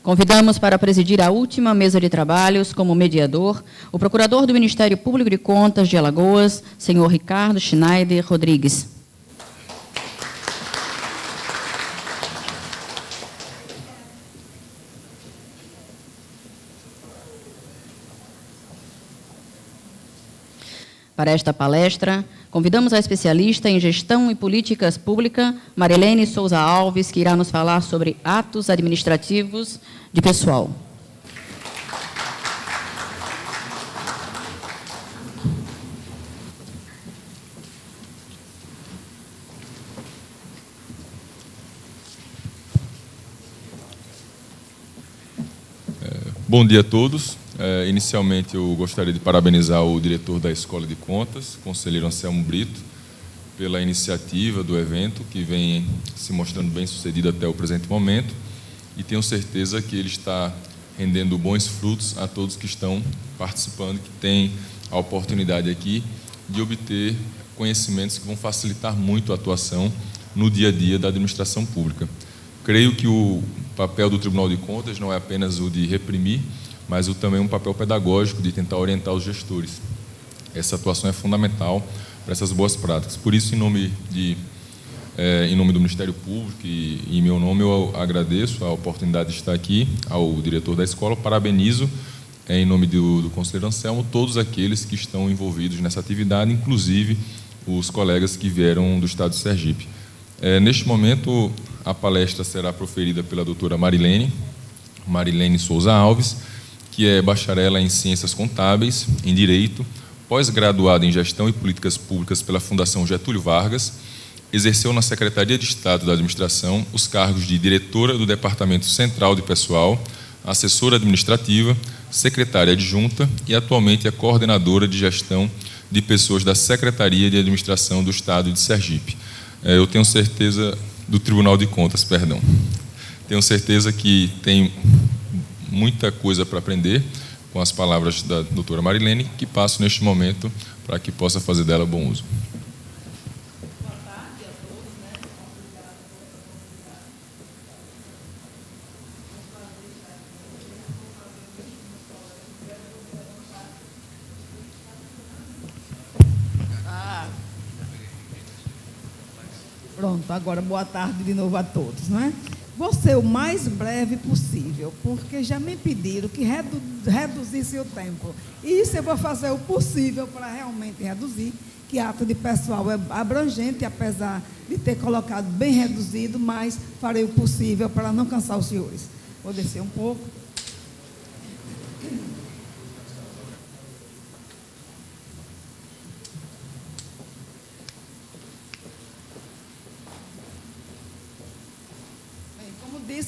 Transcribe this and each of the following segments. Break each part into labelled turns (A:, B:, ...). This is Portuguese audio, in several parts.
A: Convidamos para presidir a última mesa de trabalhos, como mediador, o procurador do Ministério Público de Contas de Alagoas, senhor Ricardo Schneider Rodrigues. Para esta palestra, convidamos a especialista em Gestão e Políticas Públicas, Marilene Souza Alves, que irá nos falar sobre atos administrativos de pessoal.
B: Bom dia a todos. Inicialmente, eu gostaria de parabenizar o diretor da Escola de Contas, conselheiro Anselmo Brito, pela iniciativa do evento, que vem se mostrando bem sucedido até o presente momento, e tenho certeza que ele está rendendo bons frutos a todos que estão participando, que têm a oportunidade aqui de obter conhecimentos que vão facilitar muito a atuação no dia a dia da administração pública. Creio que o papel do Tribunal de Contas não é apenas o de reprimir, mas também um papel pedagógico de tentar orientar os gestores. Essa atuação é fundamental para essas boas práticas. Por isso, em nome do Ministério Público e em meu nome, eu agradeço a oportunidade de estar aqui, ao diretor da escola, parabenizo, em nome do conselheiro Anselmo, todos aqueles que estão envolvidos nessa atividade, inclusive os colegas que vieram do estado de Sergipe. Neste momento, a palestra será proferida pela doutora Marilene Souza Alves, que é bacharela em Ciências Contábeis, em Direito, pós-graduada em Gestão e Políticas Públicas pela Fundação Getúlio Vargas, exerceu na Secretaria de Estado da Administração os cargos de diretora do Departamento Central de Pessoal, assessora administrativa, secretária adjunta e atualmente é coordenadora de gestão de pessoas da Secretaria de Administração do Estado de Sergipe. Eu tenho certeza, do Tribunal de Contas, perdão. Tenho certeza que tem muita coisa para aprender com as palavras da doutora Marilene, que passo neste momento para que possa fazer dela bom uso.
C: Boa tarde a todos. Pronto, agora boa tarde de novo a todos, não é? Vou ser o mais breve possível, porque já me pediram que reduzisse o tempo. E isso eu vou fazer o possível para realmente reduzir, que ato de pessoal é abrangente, apesar de ter colocado bem reduzido, mas farei o possível para não cansar os senhores. Vou descer um pouco.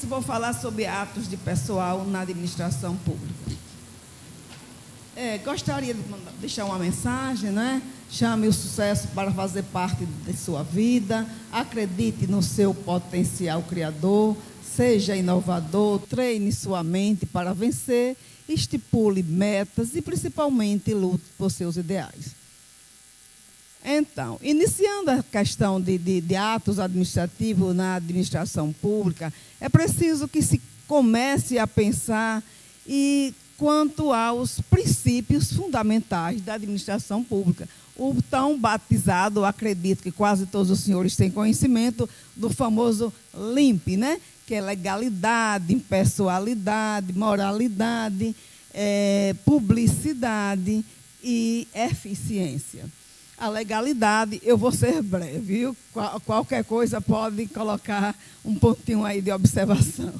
C: Vou falar sobre atos de pessoal na administração pública. Gostaria de deixar uma mensagem, né? Chame o sucesso para fazer parte de sua vida, acredite no seu potencial criador, seja inovador, treine sua mente para vencer, estipule metas e, principalmente, lute por seus ideais. Então, iniciando a questão de atos administrativos na administração pública, é preciso que se comece a pensar quanto aos princípios fundamentais da administração pública. O tão batizado, acredito que quase todos os senhores têm conhecimento, do famoso LIMP, né? Que é legalidade, impessoalidade, moralidade, publicidade e eficiência. A legalidade, eu vou ser breve, viu? Qualquer coisa pode colocar um pontinho aí de observação.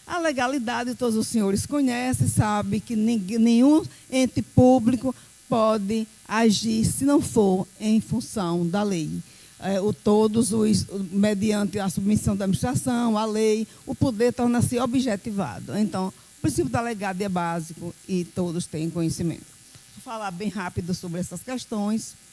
C: A legalidade, todos os senhores conhecem, sabem que nenhum ente público pode agir se não for em função da lei. Mediante a submissão da administração, a lei, o poder torna-se objetivado. Então, o princípio da legalidade é básico e todos têm conhecimento. Vou falar bem rápido sobre essas questões.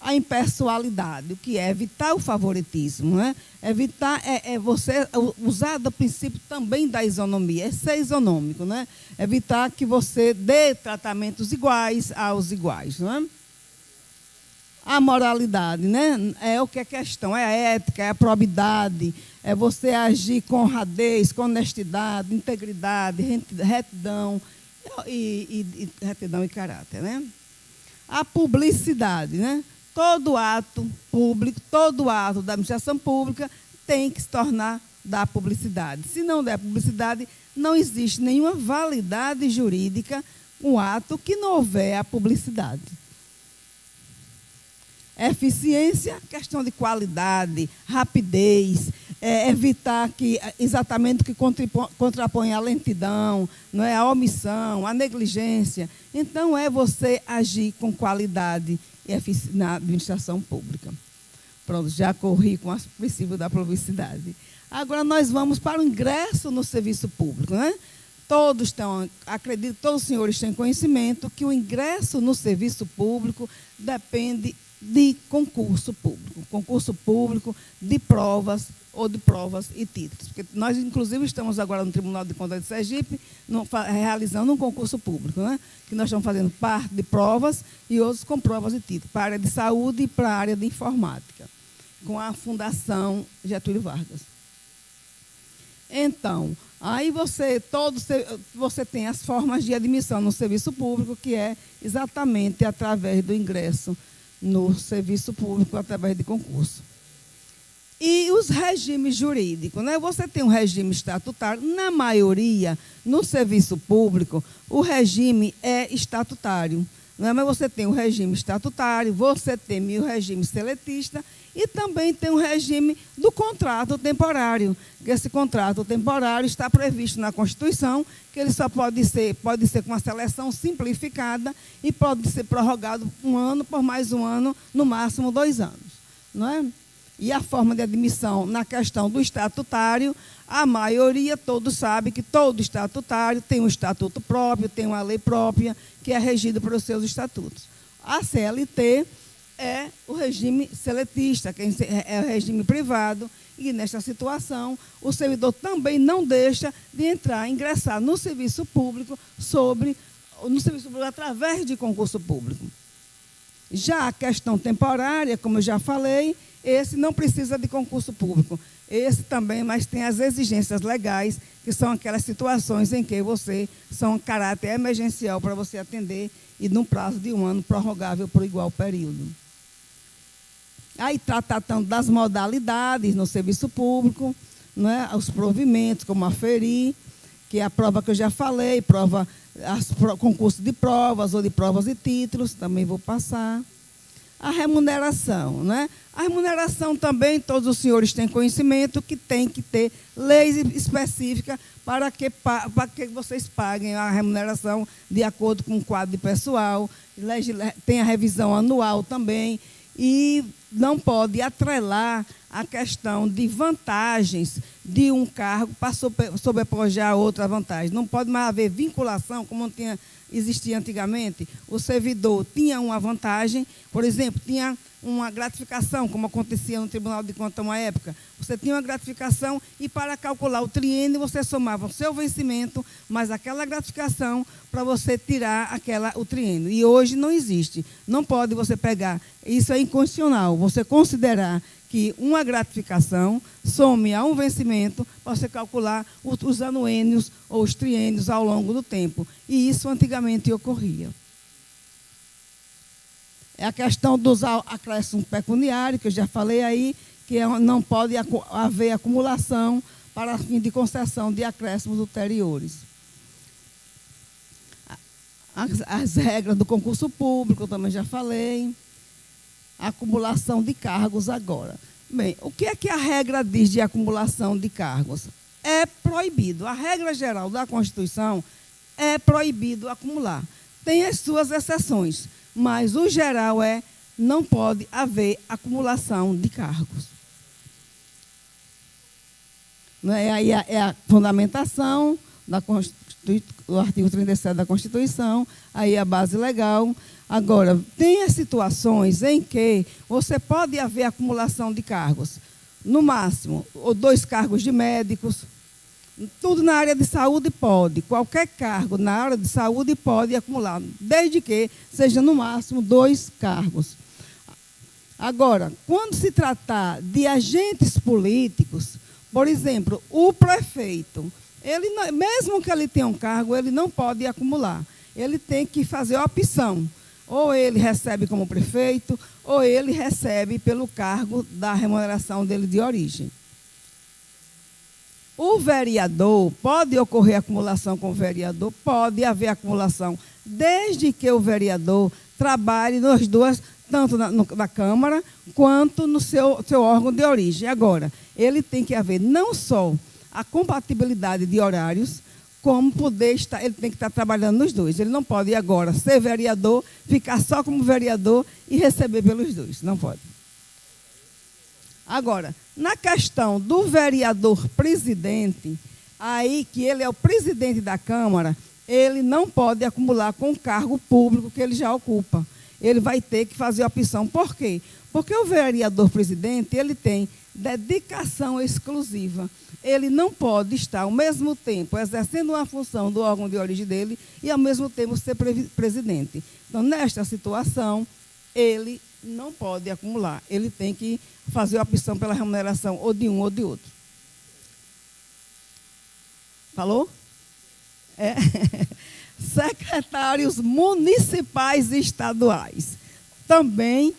C: A impessoalidade, o que é evitar o favoritismo, né? Evitar você usar do princípio também da isonomia, ser isonômico, né? Evitar que você dê tratamentos iguais aos iguais, não é? A moralidade, né? É o que é questão, é a ética, é a probidade, é você agir com honradez, com honestidade, integridade, retidão retidão e caráter, né? A publicidade, né? Todo ato público, todo ato da administração pública tem que se tornar da publicidade. Se não der publicidade, não existe nenhuma validade jurídica um ato que não houver a publicidade. Eficiência, questão de qualidade, rapidez, evitar que exatamente o que contrapõe a lentidão, não é, a omissão, a negligência. Então, é você agir com qualidade na administração pública. Pronto, já corri com o princípio da publicidade. Agora, nós vamos para o ingresso no serviço público, né? Acredito que todos os senhores têm conhecimento que o ingresso no serviço público depende de concurso público de provas ou de provas e títulos. Porque nós, inclusive, estamos agora no Tribunal de Contas de Sergipe realizando um concurso público, né? Que nós estamos fazendo parte de provas e outros com provas e títulos, para a área de saúde e para a área de informática, com a Fundação Getúlio Vargas. Então, aí você tem as formas de admissão no serviço público, que é exatamente através do ingresso no serviço público, através de concurso. E os regimes jurídicos, né? Você tem um regime estatutário, na maioria, no serviço público, o regime é estatutário. Não é? Mas você tem o regime estatutário, você tem o regime seletista e também tem o regime do contrato temporário. Esse contrato temporário está previsto na Constituição, que ele só pode ser com uma seleção simplificada e pode ser prorrogado 1 ano por mais 1 ano, no máximo 2 anos. Não é? E a forma de admissão na questão do estatutário, a maioria, todos sabem que todo estatutário tem um estatuto próprio, tem uma lei própria, que é regida pelos seus estatutos. A CLT é o regime seletista, que é o regime privado, e nesta situação o servidor também não deixa de ingressar no serviço público através de concurso público. Já a questão temporária, como eu já falei, esse não precisa de concurso público. Esse também, mas tem as exigências legais, que são aquelas situações em que são caráter emergencial para você atender e num prazo de 1 ano prorrogável por igual período. Aí tratando das modalidades no serviço público, né, os provimentos, como aferir, que é a prova que eu já falei, concurso de provas ou de provas e títulos, também vou passar. A remuneração, né? A remuneração também, todos os senhores têm conhecimento que tem que ter leis específicas para que vocês paguem a remuneração de acordo com o quadro de pessoal, tem a revisão anual também, e não pode atrelar a questão de vantagens de um cargo para sobrepujar outra vantagem. Não pode mais haver vinculação, como existia antigamente. O servidor tinha uma vantagem, por exemplo, tinha uma gratificação, como acontecia no Tribunal de Contas uma época. Você tinha uma gratificação e, para calcular o triênio, você somava o seu vencimento, mais aquela gratificação, para você tirar o triênio. E hoje não existe. Não pode você pegar. Isso é inconstitucional. Você considerar que uma gratificação some a um vencimento para você calcular os anuênios ou os triênios ao longo do tempo. E isso antigamente ocorria. É a questão dos acréscimos pecuniários, que eu já falei aí, que não pode haver acumulação para fim de concessão de acréscimos ulteriores. As regras do concurso público, eu também já falei. A acumulação de cargos agora. Bem, o que é que a regra diz de acumulação de cargos? É proibido. A regra geral da Constituição é proibido acumular. Tem as suas exceções, mas o geral não pode haver acumulação de cargos. Aí é a fundamentação do artigo 37 da Constituição, aí a base legal. Agora, tem as situações em que você pode haver acumulação de cargos, no máximo, ou 2 cargos de médicos, tudo na área de saúde pode, qualquer cargo na área de saúde pode acumular, desde que seja no máximo 2 cargos. Agora, quando se tratar de agentes políticos, por exemplo, o prefeito, ele não, mesmo que ele tenha um cargo, ele não pode acumular. Ele tem que fazer a opção. Ou ele recebe como prefeito, ou ele recebe pelo cargo da remuneração dele de origem. O vereador, pode ocorrer acumulação com o vereador, pode haver acumulação, desde que o vereador trabalhe nas duas, tanto na Câmara, quanto no seu órgão de origem. Agora, ele tem que haver não só a compatibilidade de horários, como poder estar, ele tem que estar trabalhando nos dois. Ele não pode agora ser vereador, ficar só como vereador e receber pelos dois. Não pode. Agora, na questão do vereador presidente, aí que ele é o presidente da Câmara, ele não pode acumular com o cargo público que ele já ocupa. Ele vai ter que fazer a opção. Por quê? Porque o vereador presidente, ele tem dedicação exclusiva. Ele não pode estar, ao mesmo tempo, exercendo uma função do órgão de origem dele e, ao mesmo tempo, ser presidente. Então, nesta situação, ele não pode acumular. Ele tem que fazer a opção pela remuneração ou de um ou de outro. Falou? É. Secretários municipais e estaduais. Também,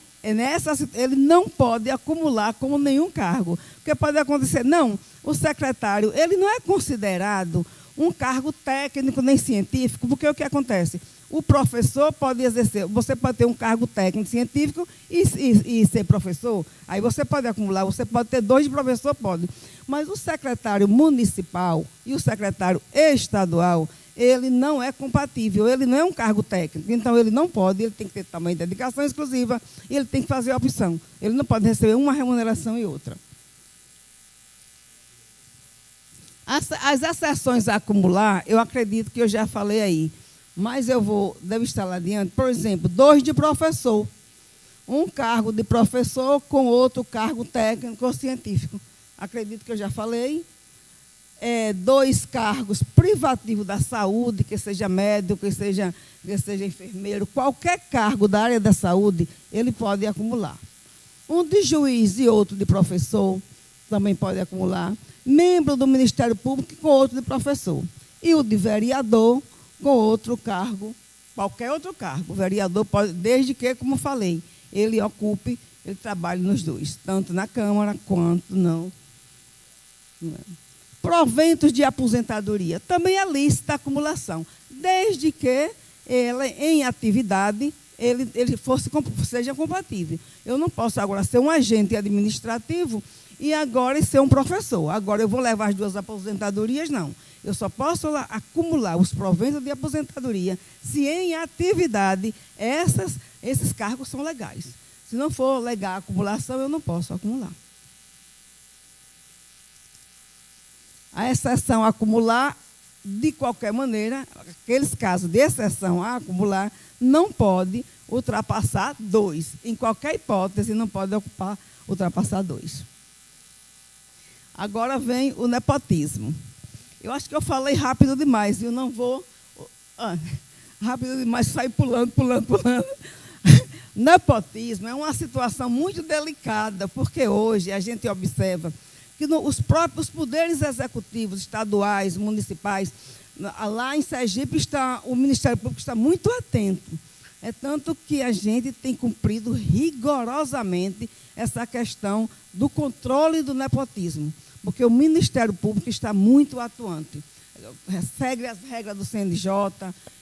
C: ele não pode acumular como nenhum cargo. Porque pode acontecer, não, o secretário, ele não é considerado um cargo técnico nem científico, porque o que acontece? O professor pode exercer, você pode ter um cargo técnico científico e ser professor, aí você pode acumular, você pode ter 2 de professor, pode. Mas o secretário municipal e o secretário estadual, ele não é compatível, ele não é um cargo técnico, então ele não pode, ele tem que ter também dedicação exclusiva, e ele tem que fazer a opção. Ele não pode receber uma remuneração e outra. As exceções a acumular, eu acredito que eu já falei aí, mas devo estar lá adiante. Por exemplo, 2 de professor. Um cargo de professor com outro cargo técnico ou científico. Acredito que eu já falei. 2 cargos privativos da saúde, que seja médico, que seja enfermeiro, qualquer cargo da área da saúde, ele pode acumular. Um de juiz e outro de professor, também pode acumular. Membro do Ministério Público com outro de professor. E o de vereador com outro cargo, qualquer outro cargo. O vereador pode, desde que, como falei, ele trabalhe nos dois, tanto na Câmara quanto não. Proventos de aposentadoria, também é lícita a acumulação, desde que ele, em atividade, ele seja compatível. Eu não posso agora ser um agente administrativo e agora ser um professor. Agora eu vou levar as 2 aposentadorias, não. Eu só posso acumular os proventos de aposentadoria se em atividade esses cargos são legais. Se não for legal a acumulação, eu não posso acumular. A exceção a acumular, de qualquer maneira, aqueles casos de exceção a acumular, não pode ultrapassar 2. Em qualquer hipótese, não pode ultrapassar 2. Agora vem o nepotismo. Eu acho que eu falei rápido demais, eu não vou... rápido demais, sair pulando. Nepotismo é uma situação muito delicada, porque hoje a gente observa que os próprios poderes executivos, estaduais, municipais, lá em Sergipe, o Ministério Público está muito atento. É tanto que a gente tem cumprido rigorosamente essa questão do controle do nepotismo, porque o Ministério Público está muito atuante. Segue as regras do CNJ.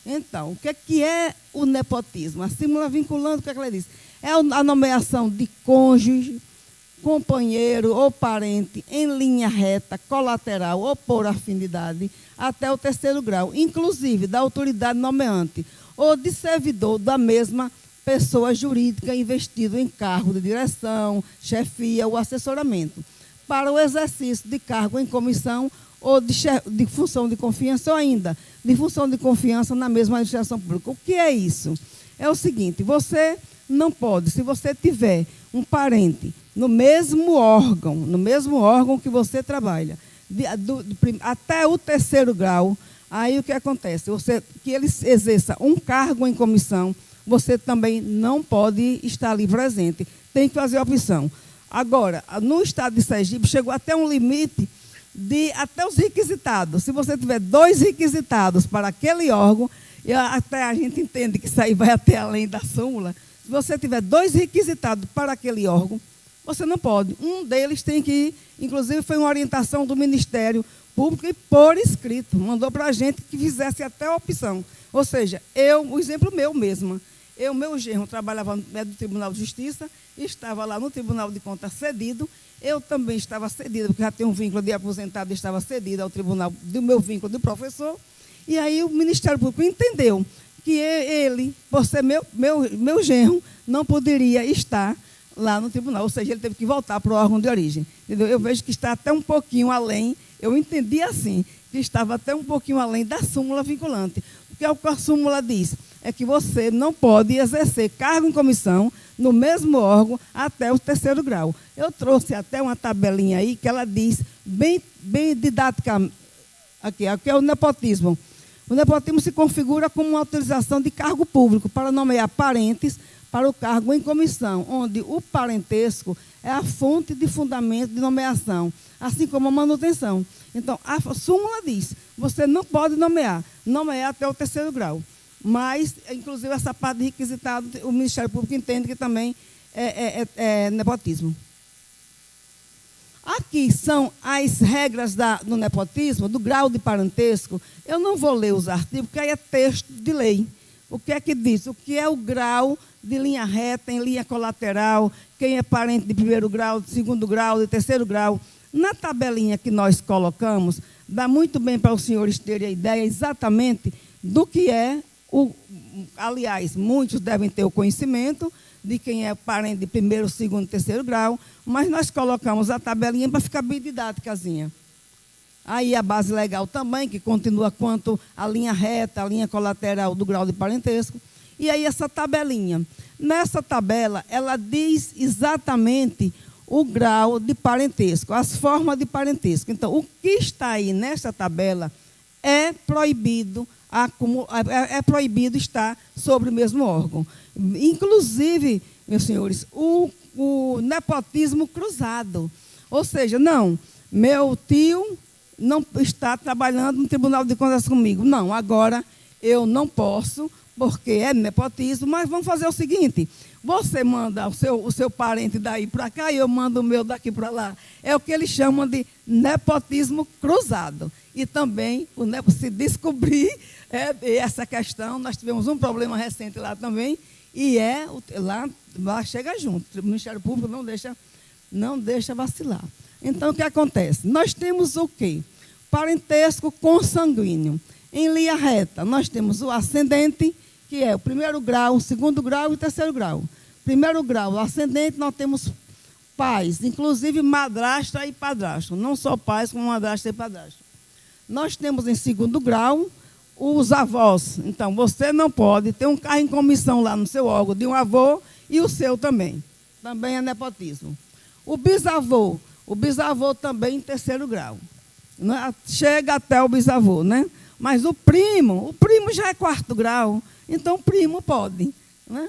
C: Então, o que é o nepotismo? A súmula vinculando, o que ela diz? É a nomeação de cônjuge, companheiro ou parente em linha reta, colateral ou por afinidade, até o 3º grau, inclusive da autoridade nomeante ou de servidor da mesma pessoa jurídica investido em cargo de direção, chefia ou assessoramento, para o exercício de cargo em comissão ou de função de confiança, ou ainda de função de confiança na mesma administração pública. O que é isso? É o seguinte, você não pode, se você tiver um parente no mesmo órgão que você trabalha, até o 3º grau, aí o que acontece? Que ele exerça um cargo em comissão você também não pode estar ali presente. Tem que fazer a opção. Agora, no estado de Sergipe, chegou até um limite de até os requisitados. Se você tiver 2 requisitados para aquele órgão, e até a gente entende que isso aí vai até além da súmula, se você tiver 2 requisitados para aquele órgão, você não pode. Um deles tem que ir, inclusive foi uma orientação do Ministério Público e por escrito, mandou para a gente que fizesse até a opção. Ou seja, o exemplo meu mesma, meu genro trabalhava no Tribunal de Justiça, estava lá no Tribunal de Contas cedido, eu também estava cedida, porque já tenho um vínculo de aposentado, estava cedida ao tribunal do meu vínculo de professor, e aí o Ministério Público entendeu que ele, por ser meu genro, não poderia estar lá no tribunal, ou seja, ele teve que voltar para o órgão de origem. Entendeu? Eu vejo que está até um pouquinho além, eu entendi assim, que estava até um pouquinho além da súmula vinculante. Porque o que a súmula diz é que você não pode exercer cargo em comissão no mesmo órgão até o 3º grau. Eu trouxe até uma tabelinha aí que ela diz, bem didática, aqui é o nepotismo. O nepotismo se configura como uma utilização de cargo público para nomear parentes para o cargo em comissão, onde o parentesco é a fonte de fundamento de nomeação, assim como a manutenção. Então, a súmula diz, você não pode nomear até o 3º grau. Mas, inclusive, essa parte de requisitado, o Ministério Público entende que também é nepotismo. Aqui são as regras do nepotismo, do grau de parentesco. Eu não vou ler os artigos, porque aí é texto de lei. O que é que diz? O que é o grau de linha reta, em linha colateral, quem é parente de 1º grau, de 2º grau, de 3º grau. Na tabelinha que nós colocamos, dá muito bem para os senhores terem a ideia exatamente do que é aliás, muitos devem ter o conhecimento de quem é parente de 1º, 2º e 3º grau, mas nós colocamos a tabelinha para ficar bem didáticazinha. Aí a base legal também, que continua quanto a linha reta, a linha colateral do grau de parentesco. E aí essa tabelinha. Nessa tabela, ela diz exatamente o grau de parentesco, as formas de parentesco. Então, o que está aí nessa tabela é proibido estar sobre o mesmo órgão. Inclusive, meus senhores, o nepotismo cruzado. Ou seja, não, meu tio não está trabalhando no Tribunal de Contas comigo. Não, agora eu não posso, porque é nepotismo, mas vamos fazer o seguinte, você manda o seu parente daí para cá e eu mando o meu daqui para lá. É o que eles chamam de nepotismo cruzado. E também, se descobrir essa questão, nós tivemos um problema recente lá também, e lá chega junto. O Ministério Público não deixa vacilar. Então, o que acontece? Nós temos o quê? Parentesco consanguíneo. Em linha reta, nós temos o ascendente, que é o 1º grau, o 2º grau e o 3º grau. 1º grau, o ascendente, nós temos pais, inclusive madrasta e padrasto. Não só pais, como madrasta e padrasto. Nós temos em 2º grau os avós. Então, você não pode ter um cargo em comissão lá no seu órgão de um avô e o seu também. Também é nepotismo. O bisavô também em 3º grau. Chega até o bisavô, né? Mas o primo já é 4º grau, então o primo pode. Né?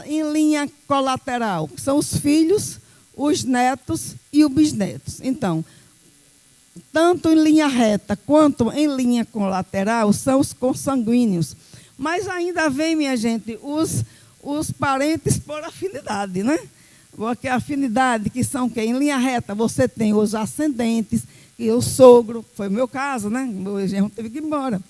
C: Em linha colateral, que são os filhos, os netos e os bisnetos. Então, tanto em linha reta quanto em linha colateral são os consanguíneos. Mas ainda vem, minha gente, os parentes por afinidade, né? Porque a afinidade, que são que em linha reta você tem os ascendentes, e o sogro, foi o meu caso, né? Meu genro teve que ir embora.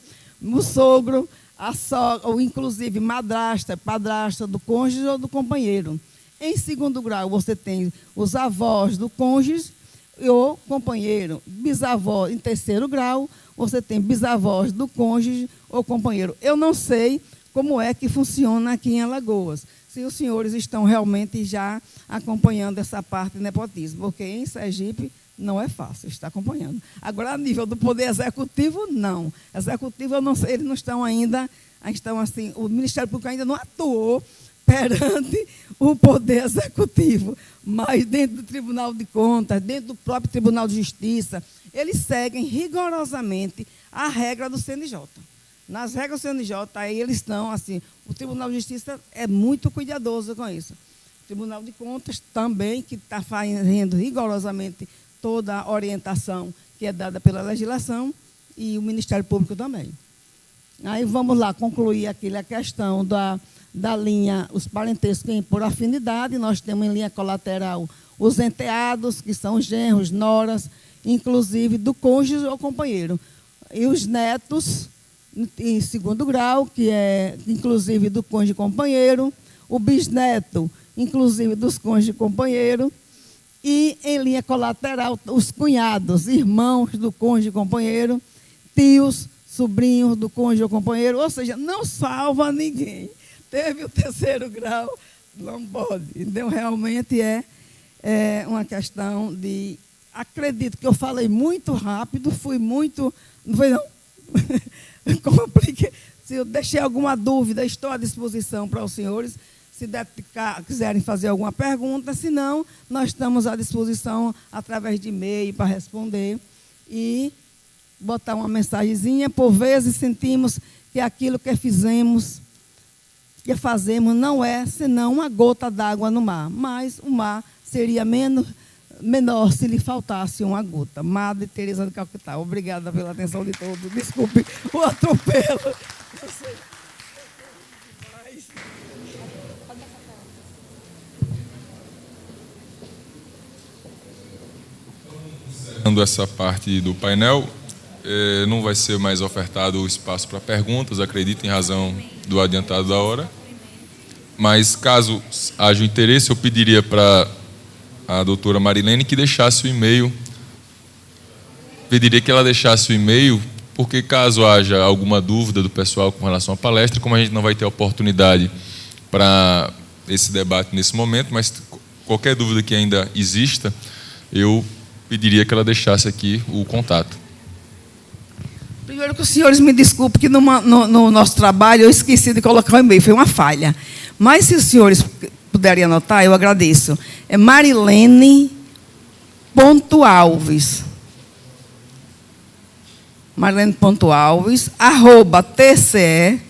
C: O sogro, a sogra, ou inclusive madrasta, padrasta do cônjuge ou do companheiro. Em 2º grau, você tem os avós do cônjuge e o companheiro. Bisavó em 3º grau, você tem bisavós do cônjuge ou companheiro. Eu não sei como é que funciona aqui em Alagoas, se os senhores estão realmente já acompanhando essa parte de nepotismo, porque em Sergipe não é fácil estar acompanhando. Agora, a nível do Poder Executivo, não. Executivo, eu não sei, eles não estão ainda, estão assim, o Ministério Público ainda não atuou perante o Poder Executivo, mas dentro do Tribunal de Contas, dentro do próprio Tribunal de Justiça, eles seguem rigorosamente a regra do CNJ. Nas regras do CNJ, aí eles estão, assim, o Tribunal de Justiça é muito cuidadoso com isso. O Tribunal de Contas também, que está fazendo rigorosamente toda a orientação que é dada pela legislação, e o Ministério Público também. Aí vamos lá concluir aqui a questão da linha, os parentescos por afinidade. Nós temos em linha colateral os enteados, que são genros, noras, inclusive do cônjuge ou companheiro. E os netos, em segundo grau, que é inclusive do cônjuge e companheiro, o bisneto, inclusive dos cônjuges e companheiro, e em linha colateral, os cunhados, irmãos do cônjuge e companheiro, tios, sobrinhos do cônjuge ou companheiro, ou seja, não salva ninguém. Teve o terceiro grau, não pode. Então, realmente é uma questão de... Acredito que eu falei muito rápido, fui muito... Não foi, não? Compliquei. Se eu deixei alguma dúvida, estou à disposição para os senhores. Se quiserem fazer alguma pergunta, se não, nós estamos à disposição através de e-mail para responder e botar uma mensagenzinha. Por vezes sentimos que aquilo que fazemos não é senão uma gota d'água no mar, mas o mar seria menor se lhe faltasse uma gota. Madre Teresa de Calcutá. Obrigada pela atenção de todos. Desculpe o atropelo. Eu sei.
B: Encerrando essa parte do painel, não vai ser mais ofertado o espaço para perguntas, acredito, em razão do adiantado da hora. Mas, caso haja interesse, eu pediria para a doutora Marilene que deixasse o e-mail. Pediria que ela deixasse o e-mail, porque caso haja alguma dúvida do pessoal com relação à palestra, como a gente não vai ter oportunidade para esse debate nesse momento, mas qualquer dúvida que ainda exista, eu pediria que ela deixasse aqui o contato.
C: Primeiro que os senhores me desculpem que no nosso trabalho eu esqueci de colocar o e-mail, foi uma falha. Mas se os senhores puderem anotar, eu agradeço. É Marilene.alves. Marilene.alves, @tce.gov.br.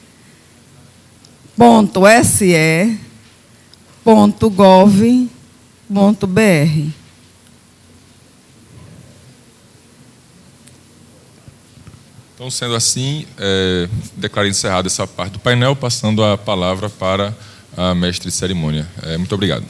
B: Então, sendo assim, declaro encerrada essa parte do painel, passando a palavra para a mestre de cerimônia. Muito obrigado.